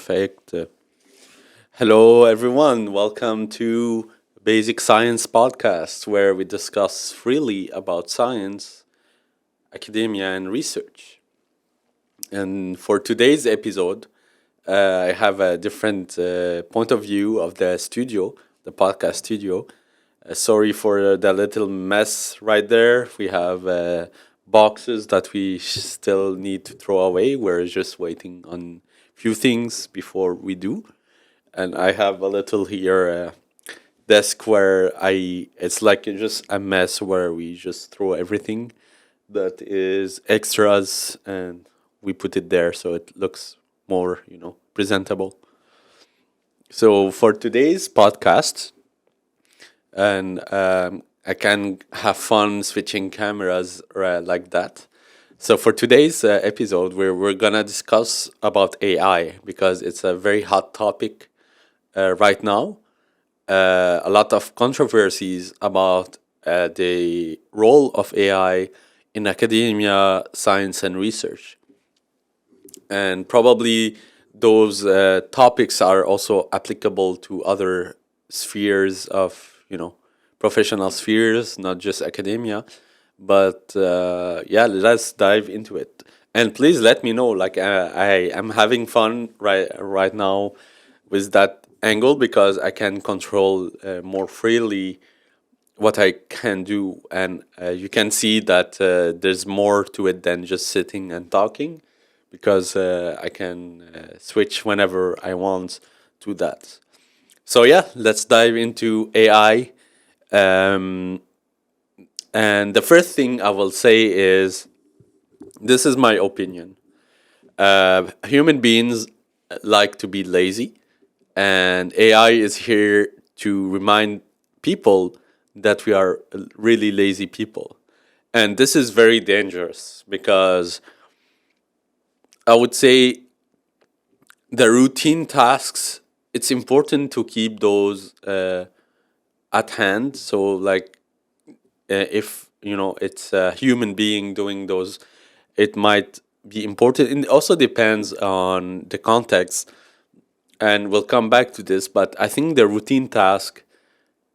Perfect. Hello, everyone. Welcome to Basic Science Podcast, where we discuss freely about science, academia, and research. And for today's episode, I have a different point of view of the studio, the podcast studio. Sorry for the little mess right there. We have boxes that we still need to throw away. We're just waiting on few things before we do. And I have a little here desk where I it's like just a mess where we just throw everything that is extras and we put it there so it looks more presentable. So for today's podcast, and I can have fun switching cameras like that. So for today's episode, we're gonna discuss about AI because it's a very hot topic right now. A lot of controversies about the role of AI in academia, science, and research, and probably those topics are also applicable to other spheres of professional spheres, not just academia. But yeah, let's dive into it. And please let me know. Like I am having fun right now with that angle because I can control more freely what I can do, and you can see that there's more to it than just sitting and talking, because I can switch whenever I want to that. So yeah, let's dive into AI. Um, and the first thing I will say is this is my opinion. Human beings like to be lazy, and AI is here to remind people that we are really lazy people. And this is very dangerous because I would say the routine tasks, it's important to keep those at hand. So, like, if it's a human being doing those, it might be important. And it also depends on the context, and we'll come back to this. But I think the routine task,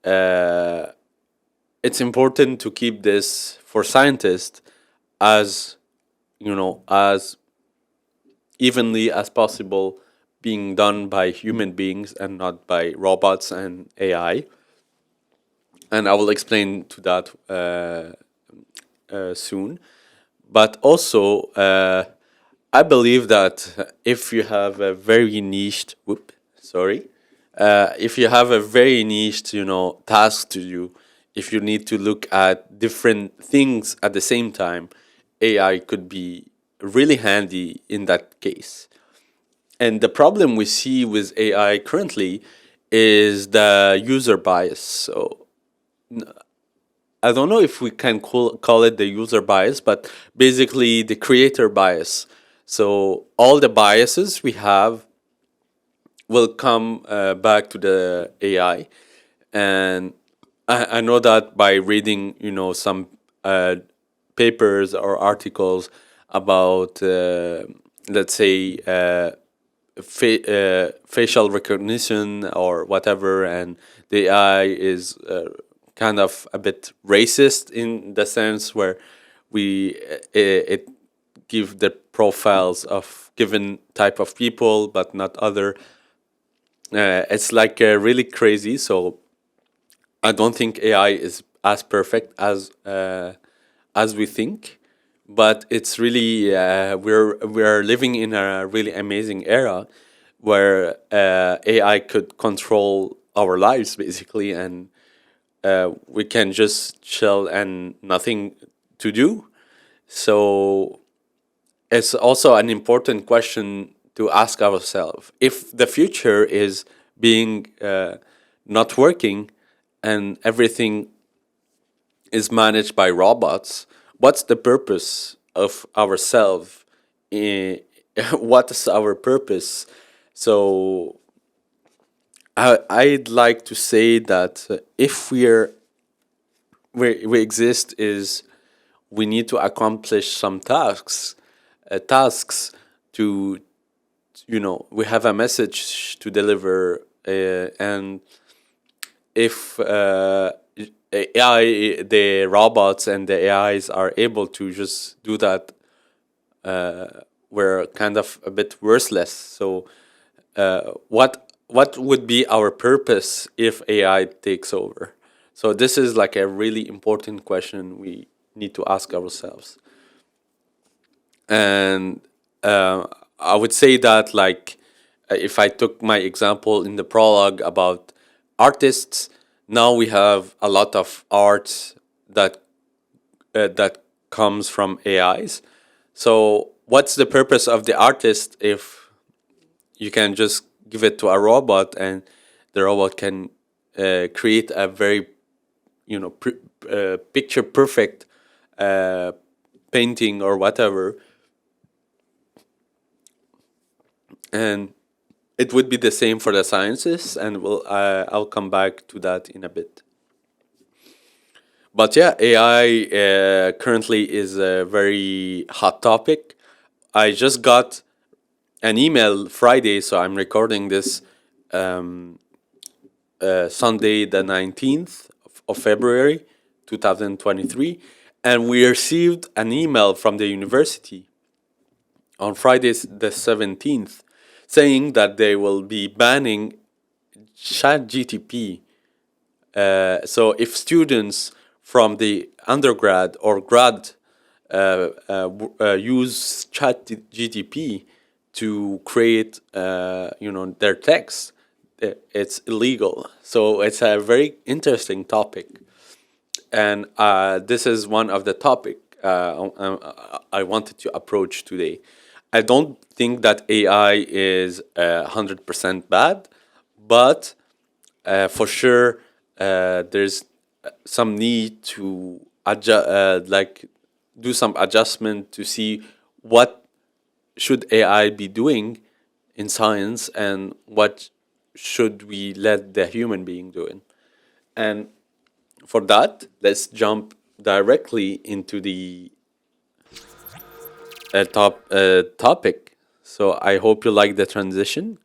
uh, it's important to keep this for scientists as as evenly as possible being done by human beings and not by robots and AI. And I will explain to that soon. But also, I believe that if you have a very niched, if you have a very niched, task to do, if you need to look at different things at the same time, AI could be really handy in that case. And the problem we see with AI currently is the user bias. So I don't know if we can call it the user bias, but basically the creator bias. So all the biases we have will come back to the AI. And I know that by reading, some papers or articles about, let's say, facial recognition or whatever, and the AI is kind of a bit racist in the sense where it give the profiles of given type of people but not other. It's like really crazy. So I don't think AI is as perfect as we think, but it's really we're living in a really amazing era where AI could control our lives basically, and we can just chill and nothing to do. So it's also an important question to ask ourselves: if the future is being not working and everything is managed by robots, what's the purpose of ourselves? What is our purpose? So I'd like to say that if we exist is we need to accomplish some tasks to we have a message to deliver, and if AI, the robots and the AIs are able to just do that, we're kind of a bit worthless. So, what would be our purpose if AI takes over? So this is like a really important question we need to ask ourselves. And I would say that, like, if I took my example in the prologue about artists, now we have a lot of art that comes from AIs. So what's the purpose of the artist if you can just give it to a robot and the robot can create a very picture perfect uh, painting or whatever, and it would be the same for the sciences, and I'll come back to that in a bit. But yeah, AI currently is a very hot topic. I just got an email Friday, so I'm recording this Sunday, the 19th of February, 2023, and we received an email from the university on Friday, the 17th, saying that they will be banning ChatGPT. So if students from the undergrad or grad use ChatGPT to create, their text, it's illegal. So it's a very interesting topic, and this is one of the topic I wanted to approach today. I don't think that AI is 100% bad, but for sure there's some need to adjust, like do some adjustment to see what should AI be doing in science and what should we let the human being doing. And for that, let's jump directly into the topic. So I hope you like the transition.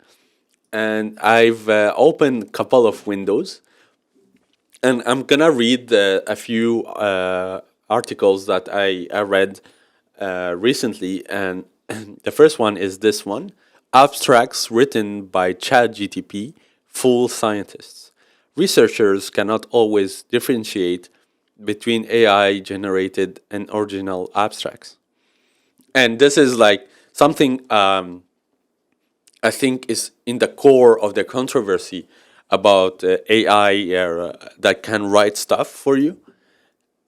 And I've opened a couple of windows, and I'm gonna read a few articles that I read recently. And the first one is this one: abstracts written by ChatGPT fool scientists. Researchers cannot always differentiate between AI generated and original abstracts. And this is like something I think is in the core of the controversy about AI that can write stuff for you.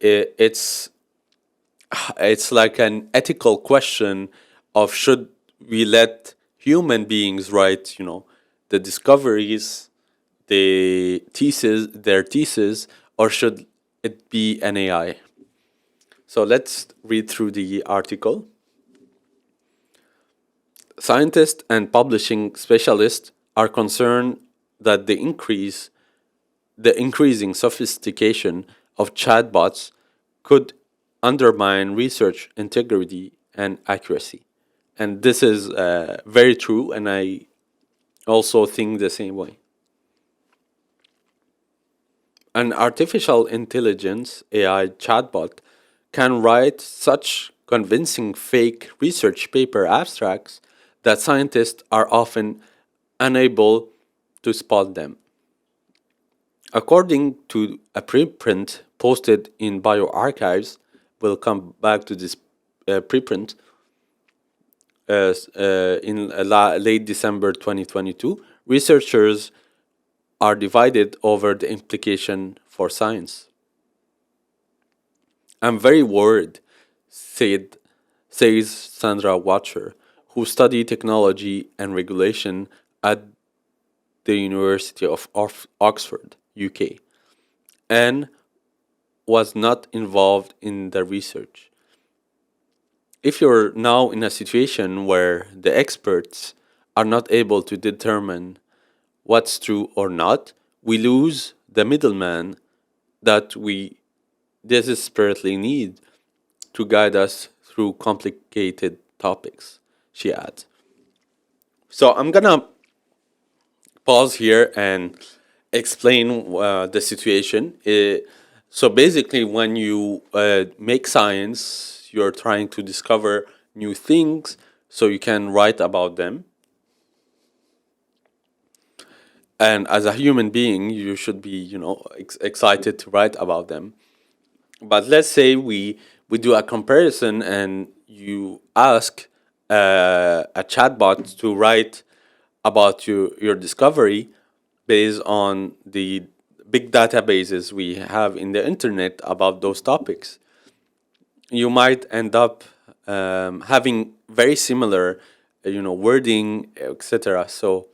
It's it's like an ethical question of should we let human beings write, the discoveries, their thesis, or should it be an AI? So let's read through the article. Scientists and publishing specialists are concerned that the increasing sophistication of chatbots could undermine research integrity and accuracy. And this is very true, and I also think the same way. An artificial intelligence AI chatbot can write such convincing fake research paper abstracts that scientists are often unable to spot them. According to a preprint posted in bioarchives, we'll come back to this preprint in late December 2022, researchers are divided over the implication for science. I'm very worried, said, says Sandra Watcher, who studied technology and regulation at the University of Oxford, UK, and was not involved in the research. If you're now in a situation where the experts are not able to determine what's true or not, we lose the middleman that we desperately need to guide us through complicated topics, she adds. So I'm gonna pause here and explain the situation. So basically, when you make science, you're trying to discover new things so you can write about them. And as a human being, you should be, excited to write about them. But let's say we do a comparison, and you ask a chatbot to write about your discovery based on the big databases we have in the internet about those topics. You might end up having very similar, wording, etc. So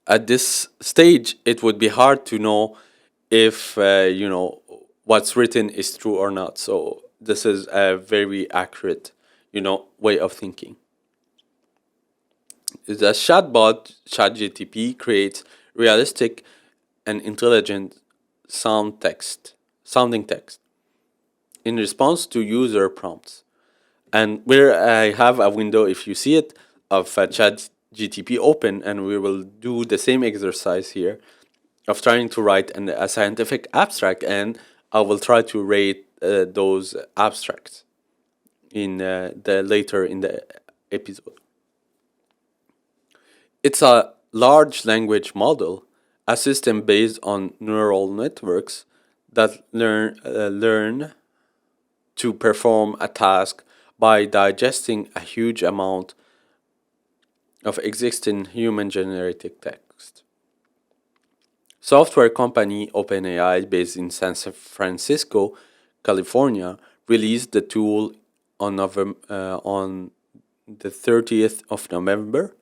at this stage, it would be hard to know if what's written is true or not. So this is a very accurate, way of thinking. The chatbot ChatGPT creates realistic and intelligent sounding text in response to user prompts. And where I have a window, if you see it, of ChatGPT open, and we will do the same exercise here of trying to write a scientific abstract, and I will try to rate those abstracts in the later in the episode. It's a large language model, a system based on neural networks that learn to perform a task by digesting a huge amount of existing human generated text. Software company OpenAI, based in San Francisco, California, released the tool on the 30th of November,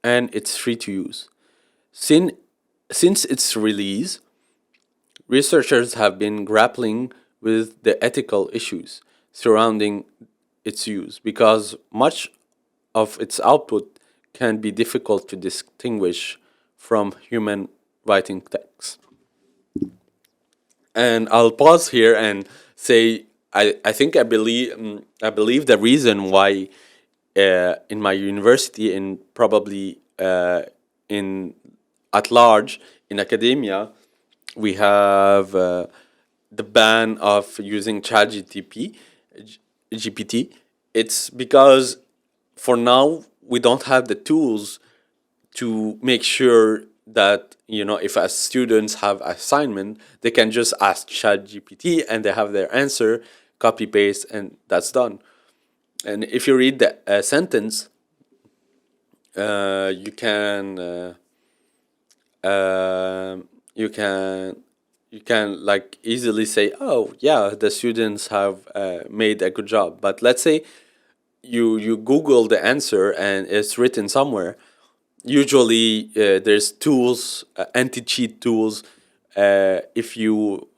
and it's free to use. Since, since its release, researchers have been grappling with the ethical issues surrounding its use because much of its output can be difficult to distinguish from human writing text. And I'll pause here and say I think I believe the reason why in my university and probably in at large in academia we have the ban of using GPT. It's because for now we don't have the tools to make sure that if as students have assignment, they can just ask ChatGPT and they have their answer, copy paste, and that's done. And if you read the sentence, you can you can like easily say, oh yeah, the students have made a good job. But let's say you Google the answer and it's written somewhere. Usually there's tools, anti-cheat tools. If you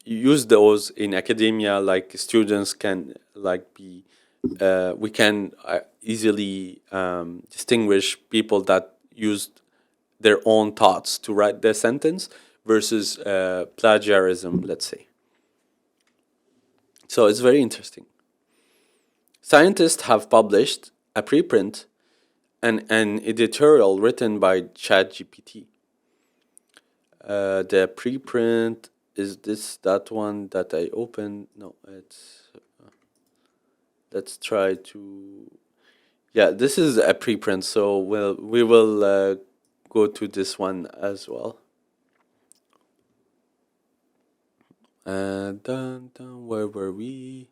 use those in academia, like students can like be we can easily distinguish people that used their own thoughts to write their sentence versus plagiarism, let's say. So it's very interesting. Scientists have published a preprint and an editorial written by ChatGPT. The preprint is that one that I opened? No, it's. Let's try to. Yeah, this is a preprint, so we will go to this one as well. Dun, where were we?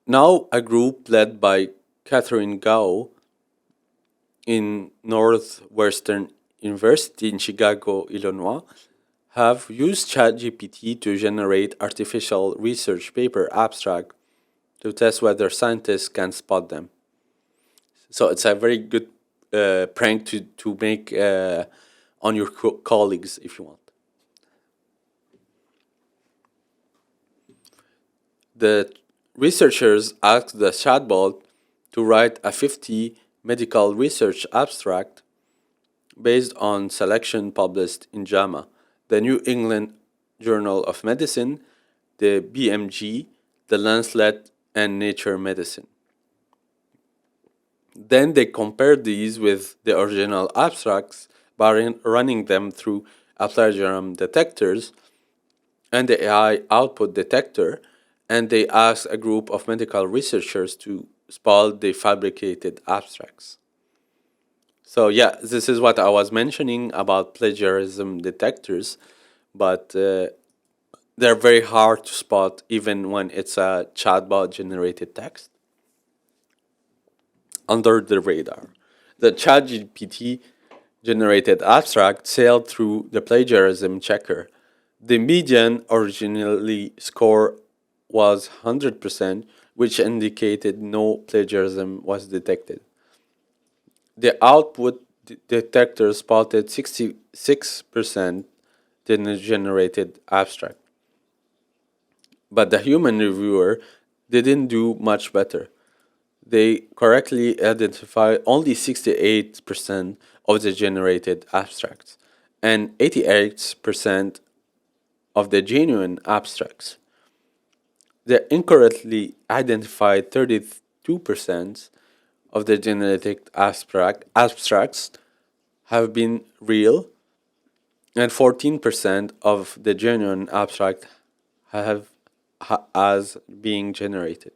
Now, a group led by Catherine Gao in Northwestern University in Chicago, Illinois, have used ChatGPT to generate artificial research paper abstract to test whether scientists can spot them. So it's a very good prank to make on your colleagues if you want. The researchers asked the chatbot to write a 50 medical research abstract based on selection published in JAMA, the New England Journal of Medicine, the BMG, the Lancet, and Nature Medicine. Then they compared these with the original abstracts by running them through a plagiarism detectors and the AI output detector, and they asked a group of medical researchers to spot the fabricated abstracts. So yeah, this is what I was mentioning about plagiarism detectors, but they're very hard to spot even when it's a chatbot generated text under the radar. The ChatGPT generated abstract sailed through the plagiarism checker. The median originally score was 100%, which indicated no plagiarism was detected. The output detector spotted 66% generated abstract, but the human reviewer didn't do much better. They correctly identified only 68% of the generated abstracts and 88% of the genuine abstracts. They incorrectly identified 32% of the generated abstracts have been real, and 14% of the genuine abstract have as being generated.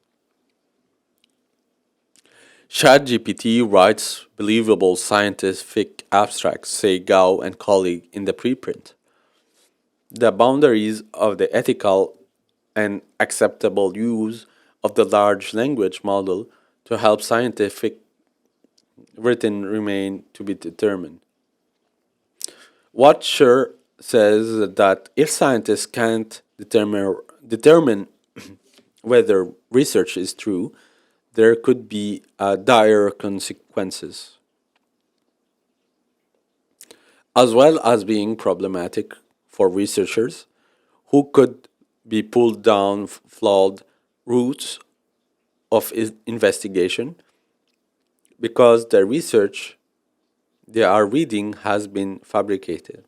ChatGPT writes believable scientific abstracts, say Gao and colleague in the preprint. The boundaries of the ethical and acceptable use of the large language model to help scientific written remain to be determined. Watcher says that if scientists can't determine whether research is true, there could be dire consequences, as well as being problematic for researchers who could be pulled down flawed routes of investigation because the research they are reading has been fabricated.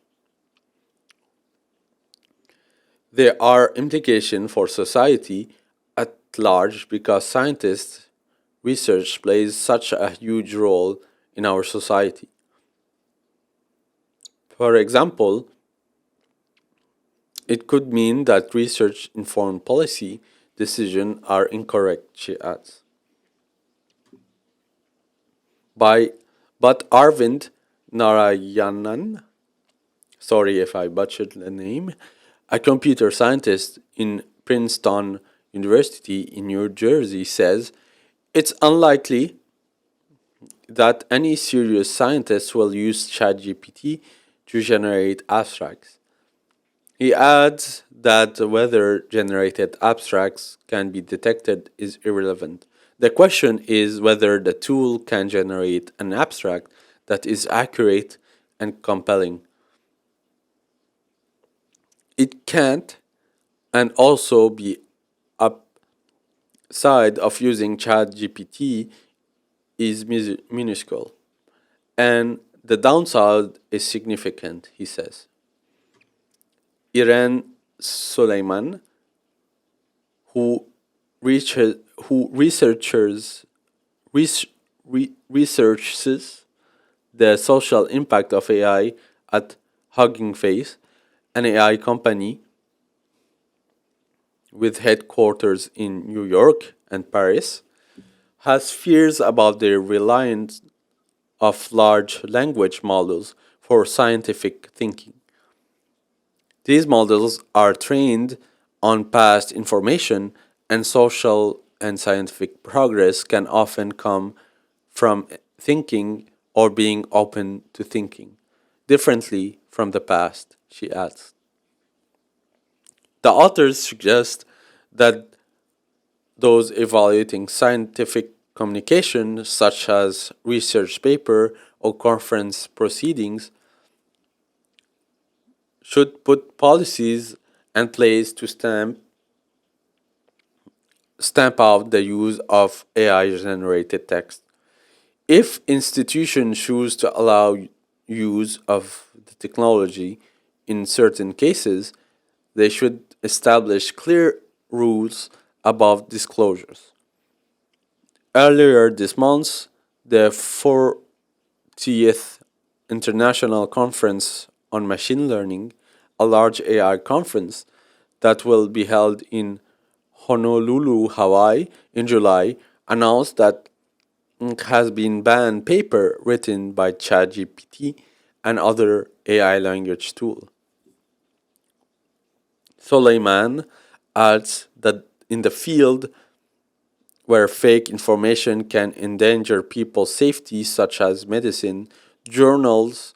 There are implications for society at large because scientists' research plays such a huge role in our society. For example, it could mean that research informed policy decisions are incorrect, she adds. By but Arvind Narayanan, sorry if I butchered the name, a computer scientist in Princeton University in New Jersey says it's unlikely that any serious scientist will use ChatGPT to generate abstracts. He adds that whether generated abstracts can be detected is irrelevant. The question is whether the tool can generate an abstract that is accurate and compelling. It can't, and also be upside of using ChatGPT is minuscule, and the downside is significant, he says. Iran Suleiman, who researches who researchers res, researches the social impact of AI at Hugging Face, an AI company with headquarters in New York and Paris, has fears about the reliance of large language models for scientific thinking. These models are trained on past information, and social and scientific progress can often come from thinking or being open to thinking differently from the past, she adds. The authors suggest that those evaluating scientific communication, such as research paper or conference proceedings, should put policies in place to stamp out the use of AI generated text. If institutions choose to allow use of the technology in certain cases, they should establish clear rules about disclosures. Earlier this month, the 40th International Conference on Machine Learning, a large AI conference that will be held in Honolulu, Hawaii in July, announced that it has been banned paper written by ChatGPT and other AI language tools. Soleiman adds that in the field where fake information can endanger people's safety, such as medicine, journals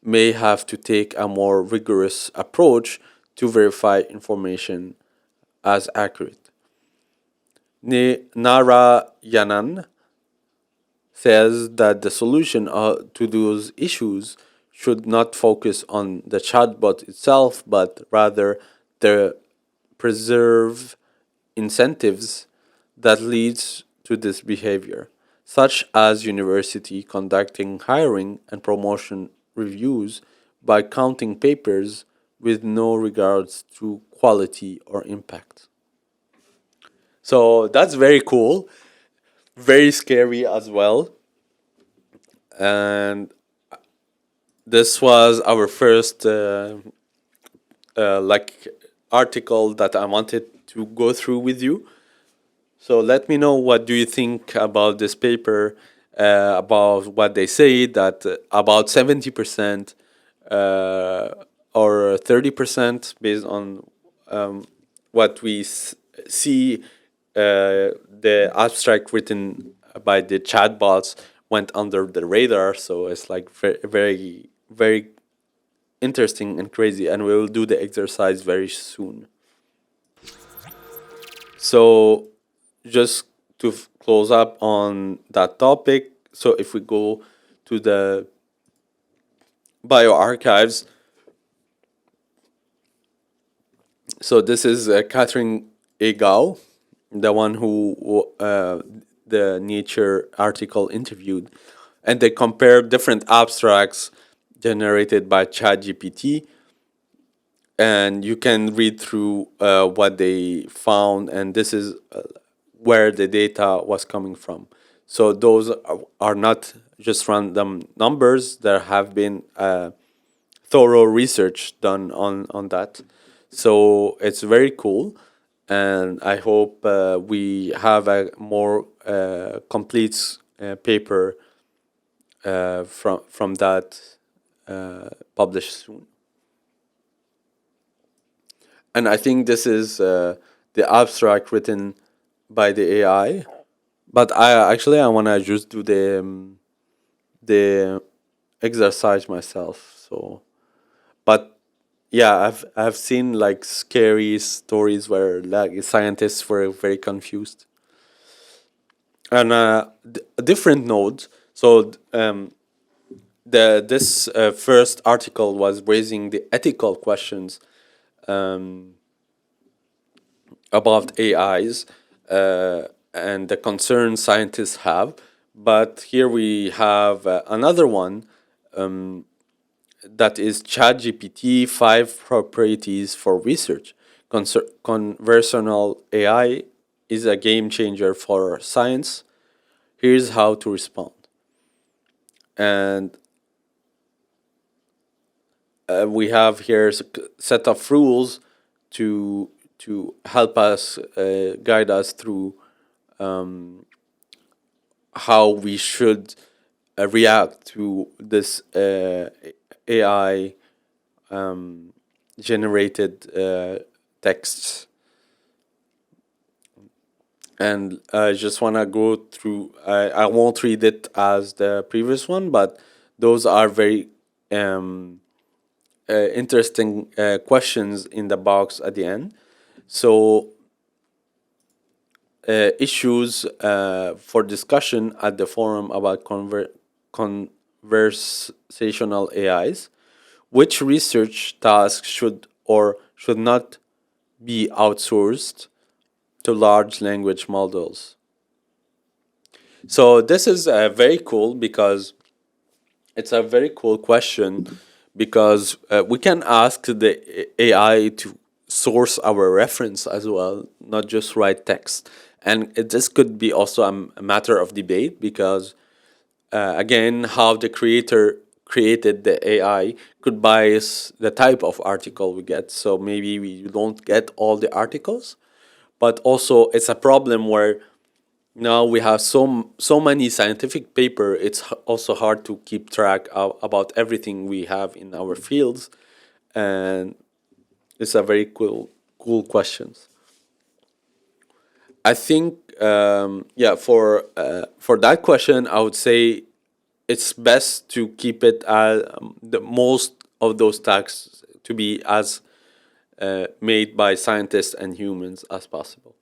may have to take a more rigorous approach to verify information as accurate. Narayanan says that the solution to those issues should not focus on the chatbot itself, but rather the preserve incentives that leads to this behavior, such as university conducting hiring and promotion reviews by counting papers with no regards to quality or impact. So that's very cool, very scary as well. And this was our first like article that I wanted to go through with you. So let me know, what do you think about this paper, about what they say that about 70% or 30% based on what we see, the abstract written by the chatbots went under the radar. So it's like very, very, very interesting and crazy. And we will do the exercise very soon. So just to close up on that topic, so if we go to the bioarchives, so this is Catherine Egao, the one who the Nature article interviewed, and they compared different abstracts generated by ChatGPT, and you can read through what they found, and this is where the data was coming from. So those are not just random numbers. There have been thorough research done on that. So it's very cool, and I hope we have a more complete paper from that published soon. And I think this is the abstract written by the AI. But I want to just do the exercise myself. So, but yeah, I've seen like scary stories where like scientists were very confused. And a different note. So the this first article was raising the ethical questions about AIs and the concerns scientists have. But here we have another one that is ChatGPT 5 properties for research. Conversational AI is a game changer for science. Here's how to respond. And we have here a set of rules to help us guide us through how we should react to this AI generated texts. And I just want to go through. I won't read it as the previous one, but those are very interesting questions in the box at the end. So, issues for discussion at the forum about conversational AIs. Which research tasks should or should not be outsourced to large language models? So, this is very cool because it's a very cool question, because we can ask the AI source our reference as well, not just write text. And this could be also a matter of debate because, again, how the creator created the AI could bias the type of article we get. So maybe we don't get all the articles, but also it's a problem where now we have so many scientific paper. It's also hard to keep track of, about everything we have in our fields, and it's a very cool questions. I think yeah, for that question, I would say it's best to keep it the most of those tasks to be as made by scientists and humans as possible.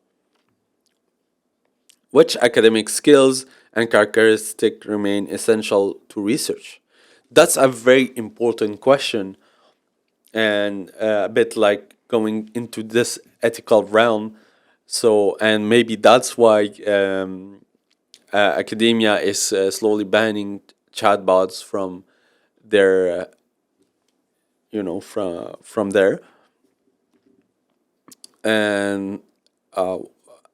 Which academic skills and characteristics remain essential to research? That's a very important question, and a bit like going into this ethical realm. So, and maybe that's why academia is slowly banning chatbots from their, from there. And uh,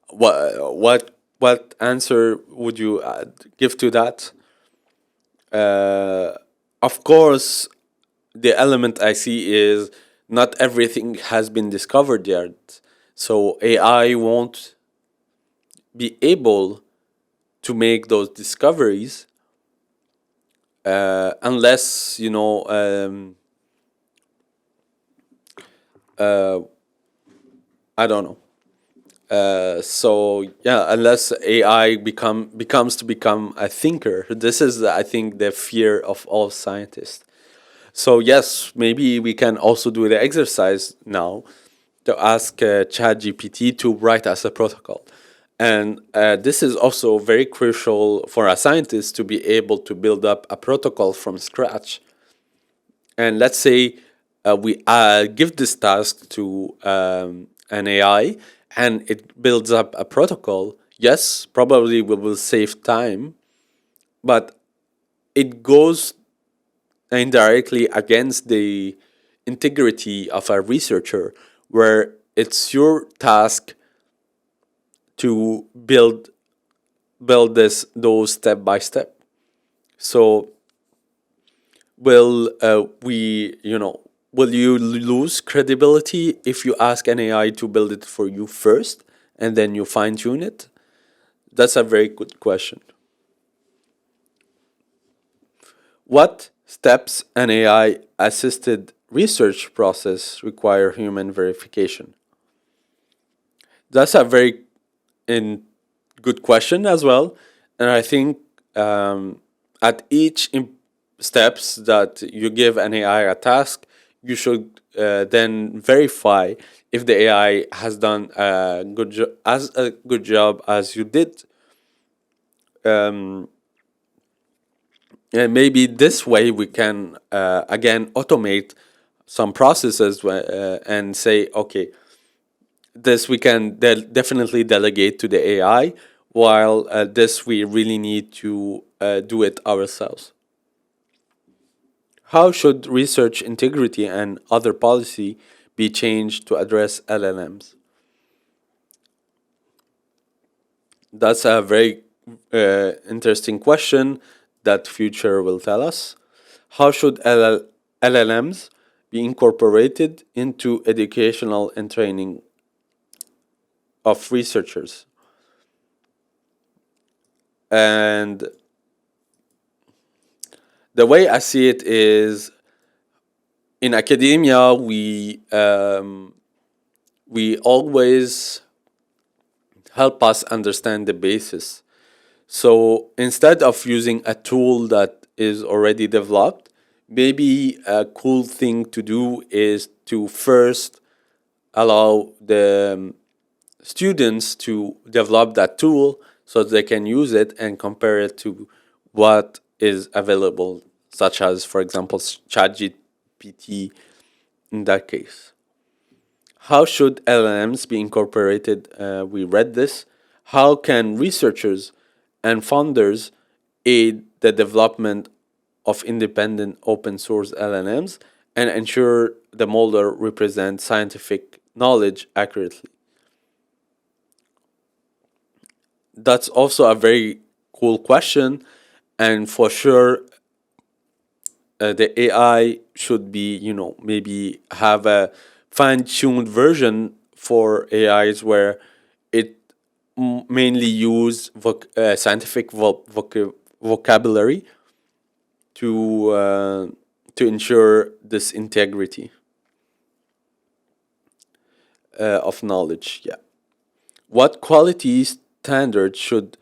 what answer would you give to that? Uh, of course, the element I see is not everything has been discovered yet. So AI won't be able to make those discoveries unless, uh, I don't know. So yeah, unless AI becomes a thinker. This is, I think, the fear of all scientists. So yes, maybe we can also do the exercise now to ask ChatGPT to write us a protocol. And this is also very crucial for a scientist to be able to build up a protocol from scratch. And let's say we give this task to an AI and it builds up a protocol. Yes, probably we will save time, but it goes indirectly against the integrity of a researcher, where it's your task to build this those step by step. So will we will you lose credibility if you ask an AI to build it for you first and then you fine tune it? That's a very good question. What steps an AI assisted research process require human verification? That's a very in good question as well, and I think at each steps that you give an AI a task, you should then verify if the AI has done a good job as you did. Um, and maybe this way we can again automate some processes and say, okay, this we can definitely delegate to the AI, while this we really need to do it ourselves. How should research integrity and other policy be changed to address LLMs? That's a very interesting question that future will tell us. How should LLMs be incorporated into educational and training of researchers? And the way I see it is, in academia, we always help us understand the basis. So instead of using a tool that is already developed, maybe a cool thing to do is to first allow the students to develop that tool so they can use it and compare it to what is available, such as, for example, ChatGPT in that case. How should LLMs be incorporated? We read this. How can researchers and founders aid the development of independent open source LLMs and ensure the model represents scientific knowledge accurately? That's also a very cool question, and for sure, the AI should be, maybe have a fine-tuned version for AIs where it mainly use scientific vocabulary to uh, to ensure this integrity of knowledge. Yeah. What quality standards should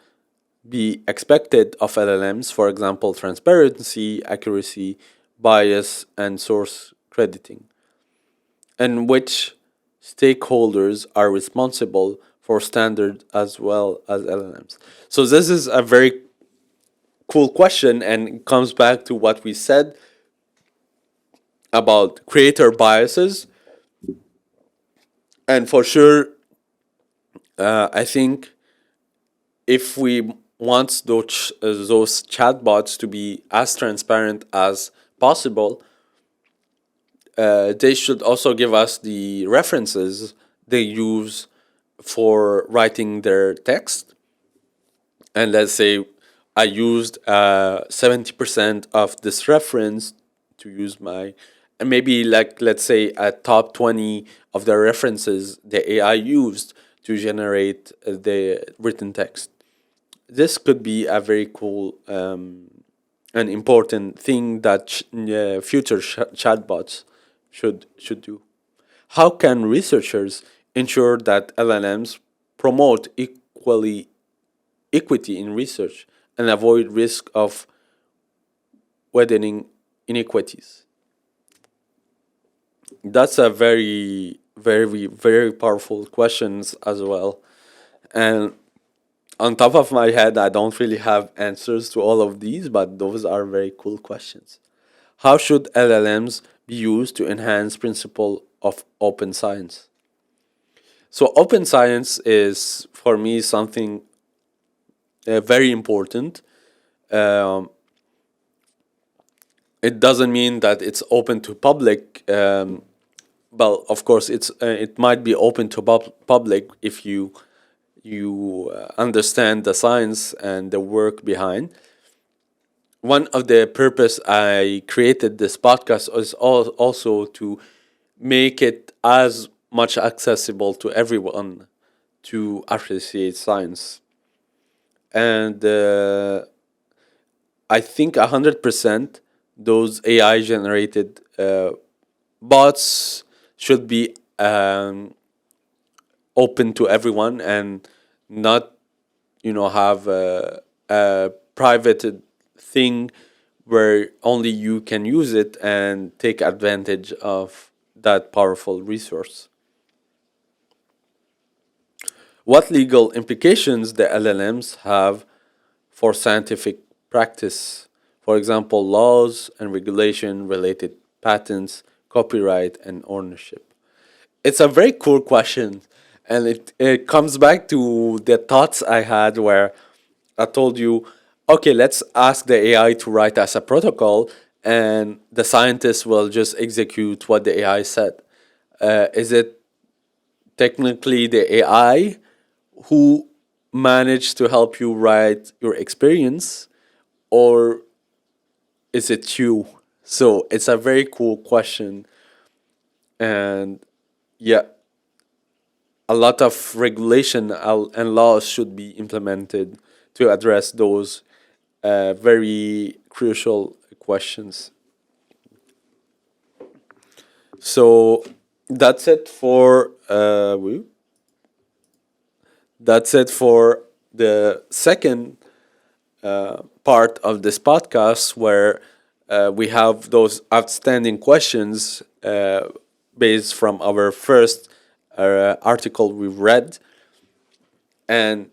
be expected of LLMs? For example, transparency, accuracy, bias, and source crediting. And which stakeholders are responsible for standards as well as LLMs? So this is a very cool question, and it comes back to what we said about creator biases. And for sure, I think if we want those chatbots to be as transparent as possible, they should also give us the references they use for writing their text. And let's say I used 70% of this reference to use my, and maybe like let's say a top 20 of the references the AI used to generate the written text. This could be a very cool and important thing that future chatbots should do. How can researchers ensure that LLMs promote equity in research and avoid risk of widening inequities? That's a very powerful questions as well. And on top of my head, I don't really have answers to all of these, but those are very cool questions. How should LLMs be used to enhance principle of open science? So open science is for me something very important. Um, it doesn't mean that it's open to public. Well, of course, it might be open to public if you understand the science and the work behind. One of the purpose I created this podcast is also to make it as much accessible to everyone to appreciate science. And I think 100% those AI generated bots should be open to everyone and not have a private thing where only you can use it and take advantage of that powerful resource. What legal implications the LLMs have for scientific practice? For example, laws and regulation related patents, copyright, and ownership. It's a very cool question, and it comes back to the thoughts I had where I told you, okay, let's ask the AI to write us a protocol, and the scientists will just execute what the AI said. Is it technically the AI who managed to help you write your experience, or is it you? So it's a very cool question, and yeah, a lot of regulation and laws should be implemented to address those very crucial questions. So that's it for that's it for the second part of this podcast, where we have those outstanding questions based from our first article we read. And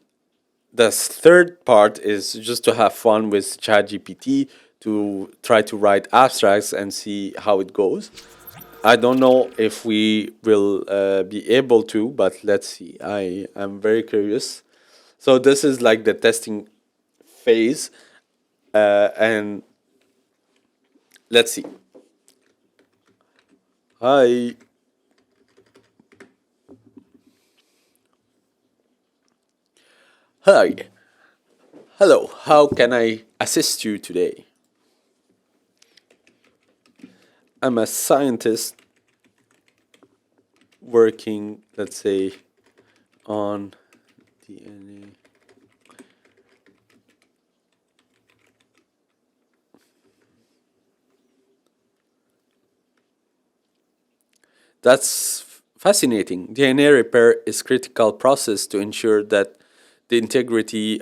the third part is just to have fun with ChatGPT to try to write abstracts and see how it goes. I don't know if we will be able to, but let's see. I am very curious. So this is like the testing phase, and let's see. Hi. Hi, hello, how can I assist you today? I'm a scientist working, let's say, on DNA. That's fascinating. DNA repair is critical process to ensure that the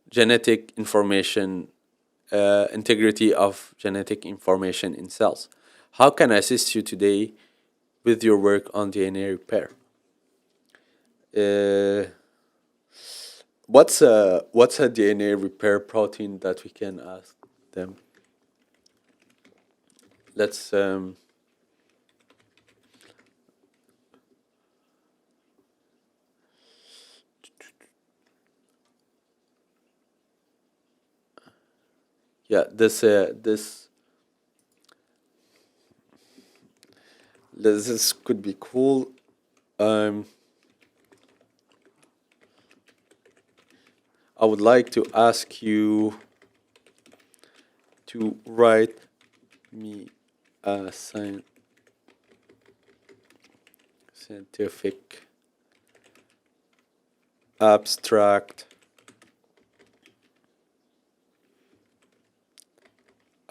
genetic information integrity of genetic information in cells. How can I assist you today with your work on DNA repair? Uh, what's a DNA repair protein that we can ask them? Let's yeah, this could be cool. Um, I would like to ask you to write me a scientific abstract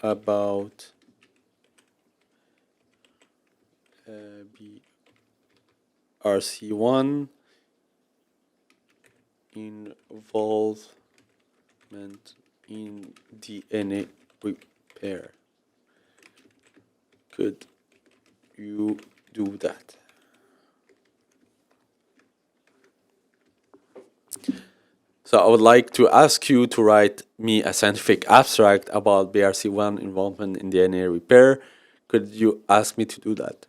about BRC1 involvement in DNA repair. Could you do that? So I would like to ask you to write me a scientific abstract about BRC1 involvement in DNA repair. Could you ask me to do that?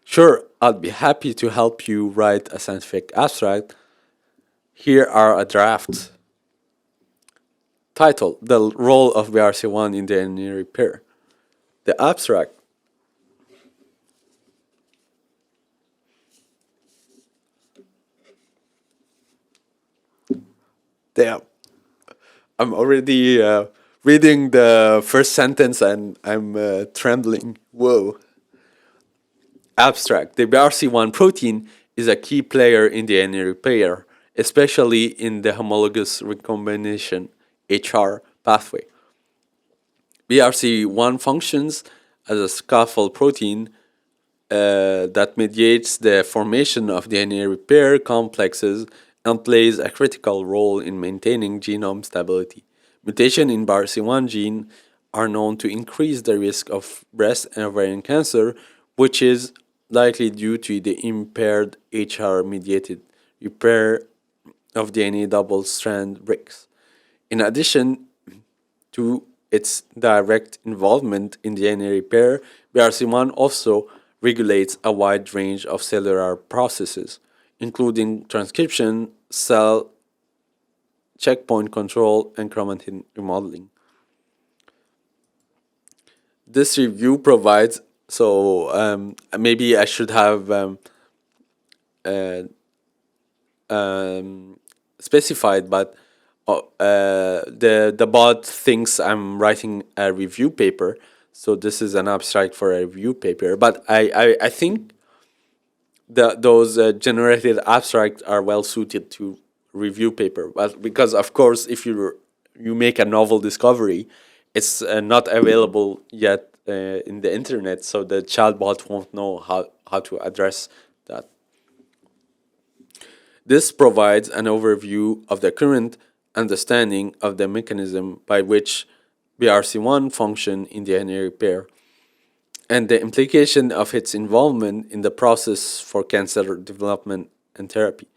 Sure, I'd be happy to help you write a scientific abstract. Here are a draft. Title: The role of BRC1 in DNA repair. The abstract. Damn, I'm already reading the first sentence and I'm trembling. Whoa. Abstract: the BRC1 protein is a key player in DNA repair, especially in the homologous recombination HR pathway. BRC1 functions as a scaffold protein that mediates the formation of DNA repair complexes and plays a critical role in maintaining genome stability. Mutation in BRCA1 gene are known to increase the risk of breast and ovarian cancer, which is likely due to the impaired HR mediated repair of DNA double strand breaks. In addition, to its direct involvement in DNA repair, BRC1 also regulates a wide range of cellular processes, including transcription, cell checkpoint control, and chromatin remodeling. This review provides, maybe I should have uh, um, specified, but the bot thinks I'm writing a review paper, so this is an abstract for a review paper. But I think those generated abstracts are well suited to review paper. But because of course, if you make a novel discovery, it's not available yet in the internet, so the chatbot won't know how to address that. This provides an overview of the current understanding of the mechanism by which BRC1 function in DNA repair and the implication of its involvement in the process for cancer development and therapy.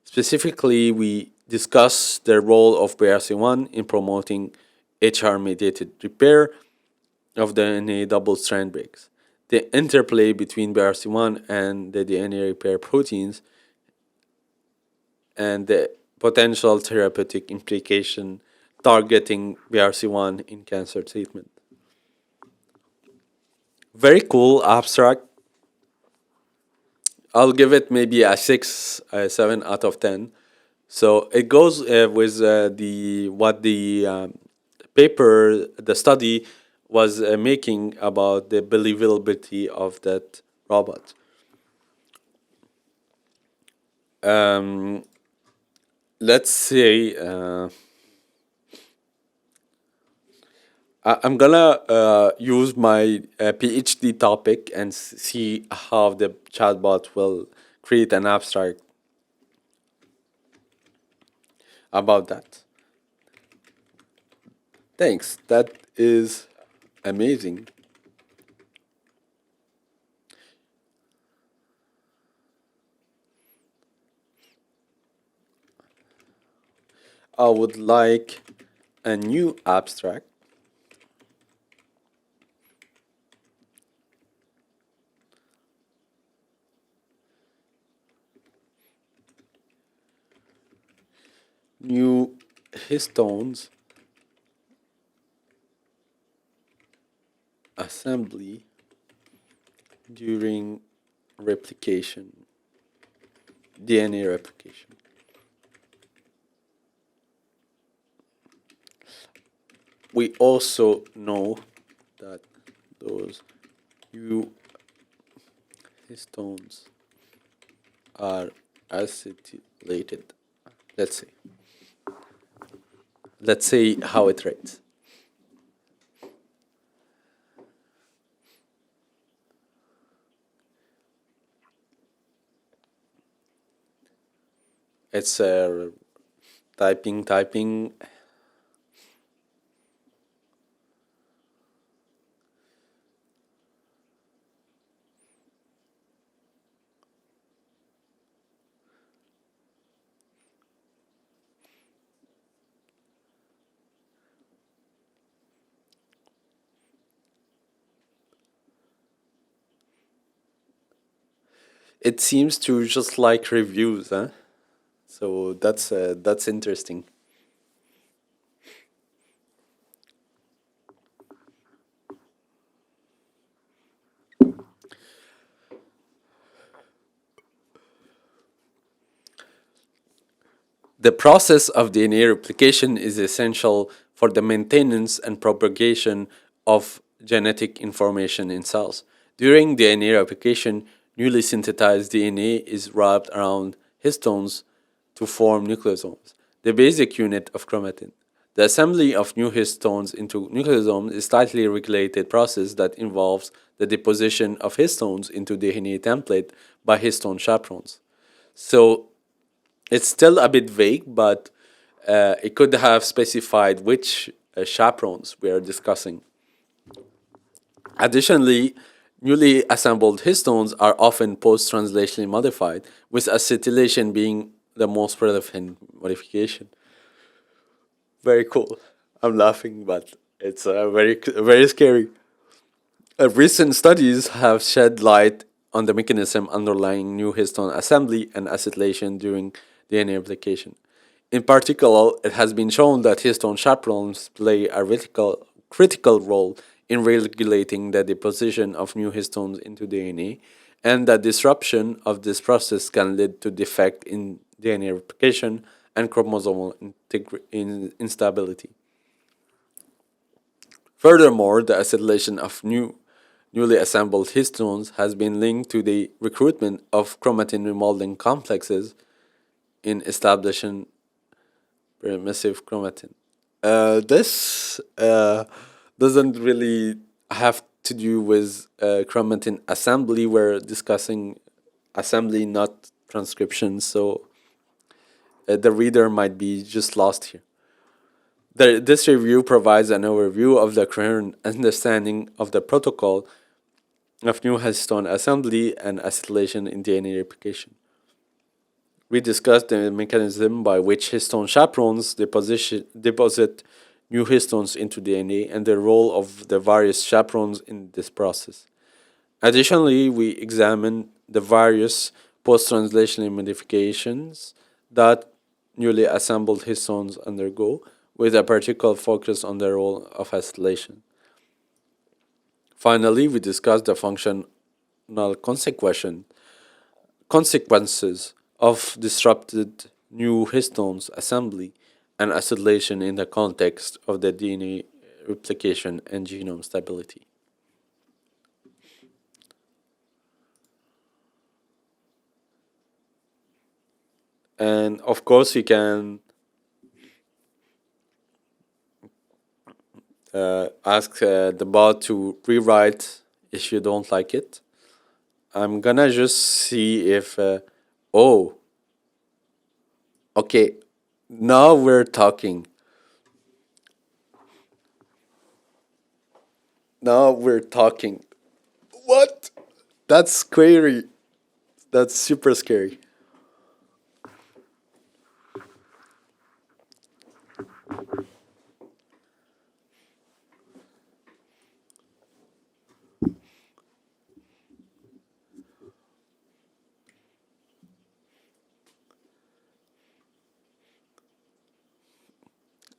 Specifically, we discuss the role of BRC1 in promoting HR mediated repair of the DNA double strand breaks, the interplay between BRC1 and the DNA repair proteins, and the potential therapeutic implication targeting BRC1 in cancer treatment. Very cool abstract. I'll give it maybe a 6, a 7 out of 10. So it goes with the what the the study was making about the believability of that robot. Um, let's say I'm gonna use my PhD topic and see how the chatbot will create an abstract about that. Thanks. That is amazing. I would like a new abstract, new histones assembly during replication, DNA replication. We also know that those new histones are acetylated. Let's see. Let's see how it rates. It's typing. It seems to just like reviews, huh? So that's interesting. The process of DNA replication is essential for the maintenance and propagation of genetic information in cells. During DNA replication, newly synthesized DNA is wrapped around histones to form nucleosomes, the basic unit of chromatin. The assembly of new histones into nucleosomes is a tightly regulated process that involves the deposition of histones into DNA template by histone chaperones. So it's still a bit vague, but it could have specified which chaperones we are discussing. Additionally, newly assembled histones are often post translationally modified, with acetylation being the most relevant modification. Very cool. I'm laughing, but it's very scary. Recent studies have shed light on the mechanism underlying new histone assembly and acetylation during DNA replication. In particular, it has been shown that histone chaperones play a critical role in regulating the deposition of new histones into DNA, and that disruption of this process can lead to defect in DNA replication and chromosomal instability. Furthermore, the acetylation of newly assembled histones has been linked to the recruitment of chromatin remodeling complexes in establishing permissive chromatin. This doesn't really have to do with chromatin assembly. We're discussing assembly, not transcription, so the reader might be just lost here. This review provides an overview of the current understanding of the protocol of new histone assembly and acetylation in DNA replication. We discussed the mechanism by which histone chaperones deposit new histones into DNA and the role of the various chaperones in this process. Additionally, we examined the various post translational modifications that newly assembled histones undergo, with a particular focus on the role of acetylation. Finally, we discussed the functional consequences of disrupted new histones assembly and acetylation in the context of the DNA replication and genome stability. And of course, you can ask the bot to rewrite if you don't like it. I'm gonna just see if, oh, okay, now we're talking. Now we're talking. What? That's scary. That's super scary.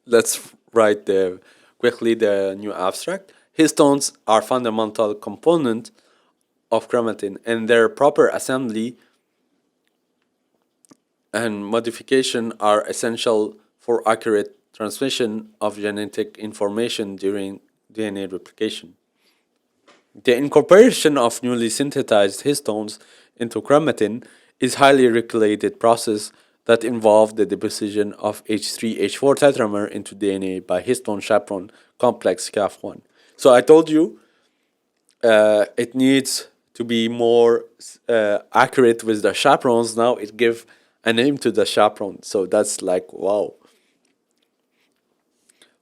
Let's write quickly the new abstract. Histones are fundamental component of chromatin, and their proper assembly and modification are essential for accurate transmission of genetic information during DNA replication. The incorporation of newly synthesized histones into chromatin is a highly regulated process that involves the deposition of H3H4 tetramer into DNA by histone chaperone complex CAF1. So I told you it needs to be more accurate with the chaperones. Now it gives a name to the chaperone. So that's like, wow.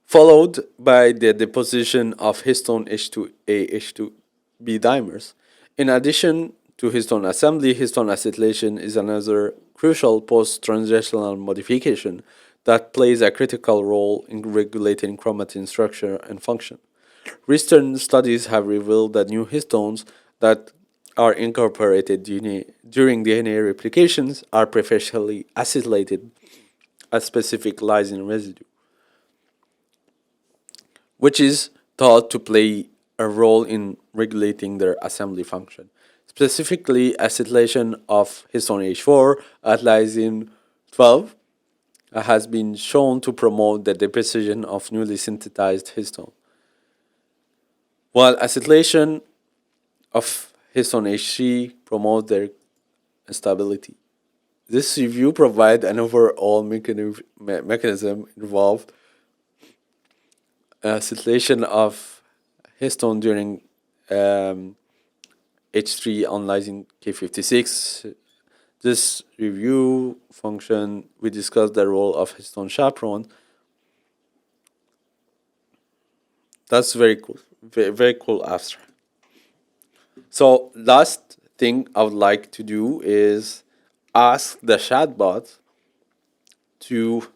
Followed by the deposition of histone H2A, H2B dimers. In addition to histone assembly, histone acetylation is another crucial post-translational modification that plays a critical role in regulating chromatin structure and function. Recent studies have revealed that new histones that are incorporated during DNA replications are preferentially acetylated as specific lysine residue, which is thought to play a role in regulating their assembly function. Specifically, acetylation of histone H4 at lysine 12 has been shown to promote the deposition of newly synthesized histone, while acetylation of histone H3 promotes their stability. This review provides an overall mechanism involved acetylation of histone during um, H3 on lysine K56. This review function, we discussed the role of histone chaperone. That's very cool. Very, very cool abstract. So last thing I would like to do is ask the chatbot to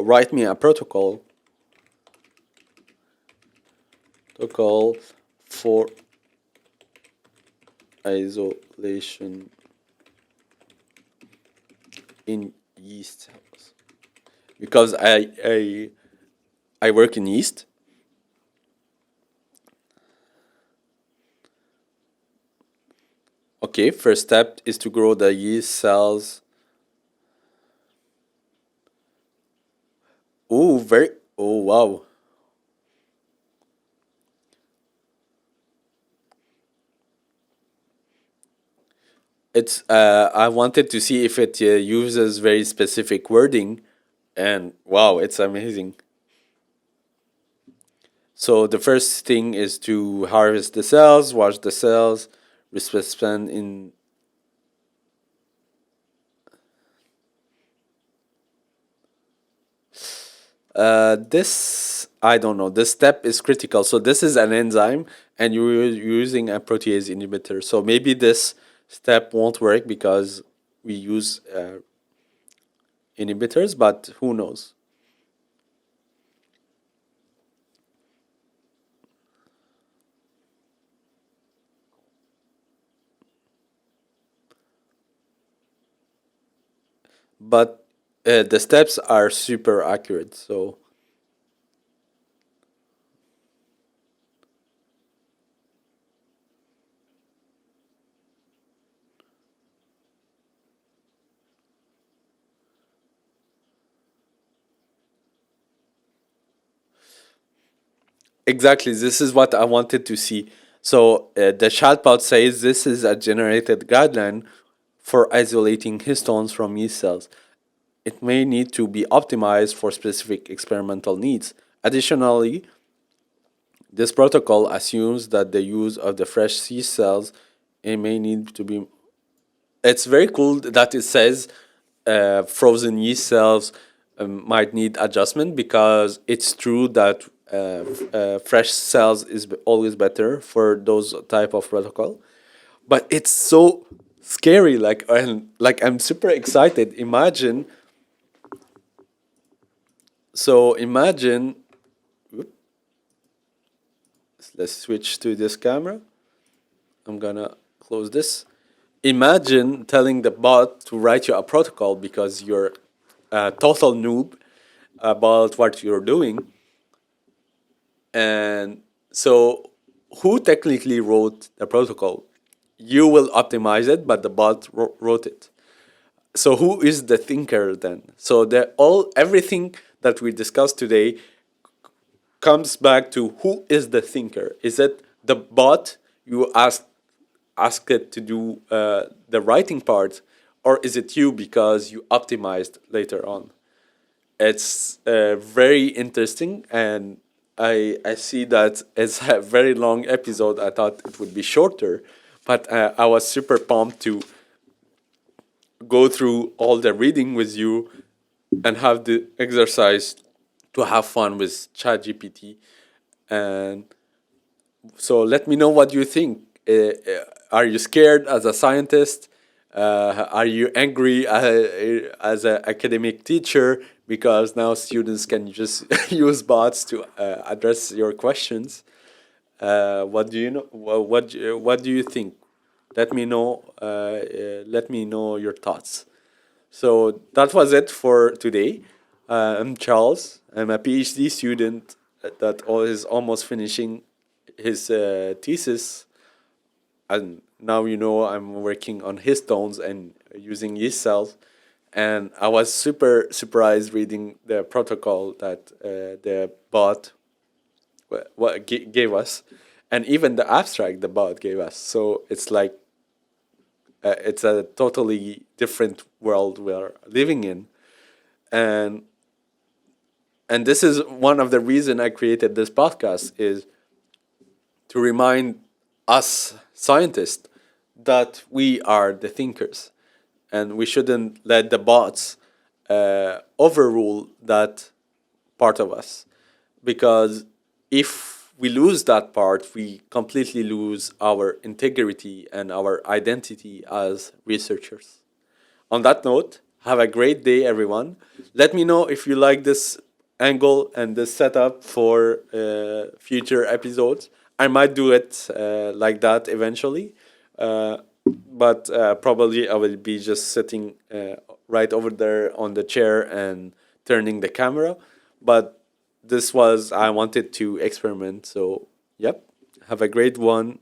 write me a protocol for isolation in yeast cells, because I work in yeast. Okay, first step is to grow the yeast cells. Oh, very. Oh, wow. It's. I wanted to see if it uses very specific wording, and wow, it's amazing. So the first thing is to harvest the cells, wash the cells, respond in. This I don't know. This step is critical. So this is an enzyme, and you're using a protease inhibitor. So maybe this step won't work because we use inhibitors, but who knows? But the steps are super accurate. So Exactly. This is what I wanted to see. So the chatbot says this is a generated guideline for isolating histones from yeast cells. It may need to be optimized for specific experimental needs. Additionally, this protocol assumes that the use of the fresh yeast cells it may need to be. It's very cool that it says frozen yeast cells might need adjustment because it's true that fresh cells is always better for those type of protocol. But it's so scary. Like I'm super excited. Imagine. Let's switch to this camera. I'm gonna close this. Imagine telling the bot to write you a protocol because you're a total noob about what you're doing. And so, who technically wrote the protocol? You will optimize it, but the bot wrote it. So, who is the thinker then? So, everything that we discussed today comes back to who is the thinker? Is it the bot you ask it to do the writing part, or is it you because you optimized later on? It's very interesting, and I see that it's a very long episode. I thought it would be shorter, but I was super pumped to go through all the reading with you and have the exercise to have fun with ChatGPT. And so let me know what you think. Are you scared as a scientist? Are you angry as an academic teacher because now students can just use bots to address your questions? What do you know? What do you think? Let me know. Let me know your thoughts. So that was it for today. I'm Charles. I'm a PhD student that is almost finishing his thesis, and now I'm working on histones and using yeast cells. And I was super surprised reading the protocol that the bot gave us, and even the abstract the bot gave us. So it's like it's a totally different world we're living in, and this is one of the reason I created this podcast is to remind us scientists that we are the thinkers and we shouldn't let the bots overrule that part of us, because if we lose that part we completely lose our integrity and our identity as researchers. On that note, have a great day, everyone. Let me know if you like this angle and this setup for future episodes. I might do it like that eventually, but probably I will be just sitting right over there on the chair and turning the camera. But I wanted to experiment. So, yep, have a great one.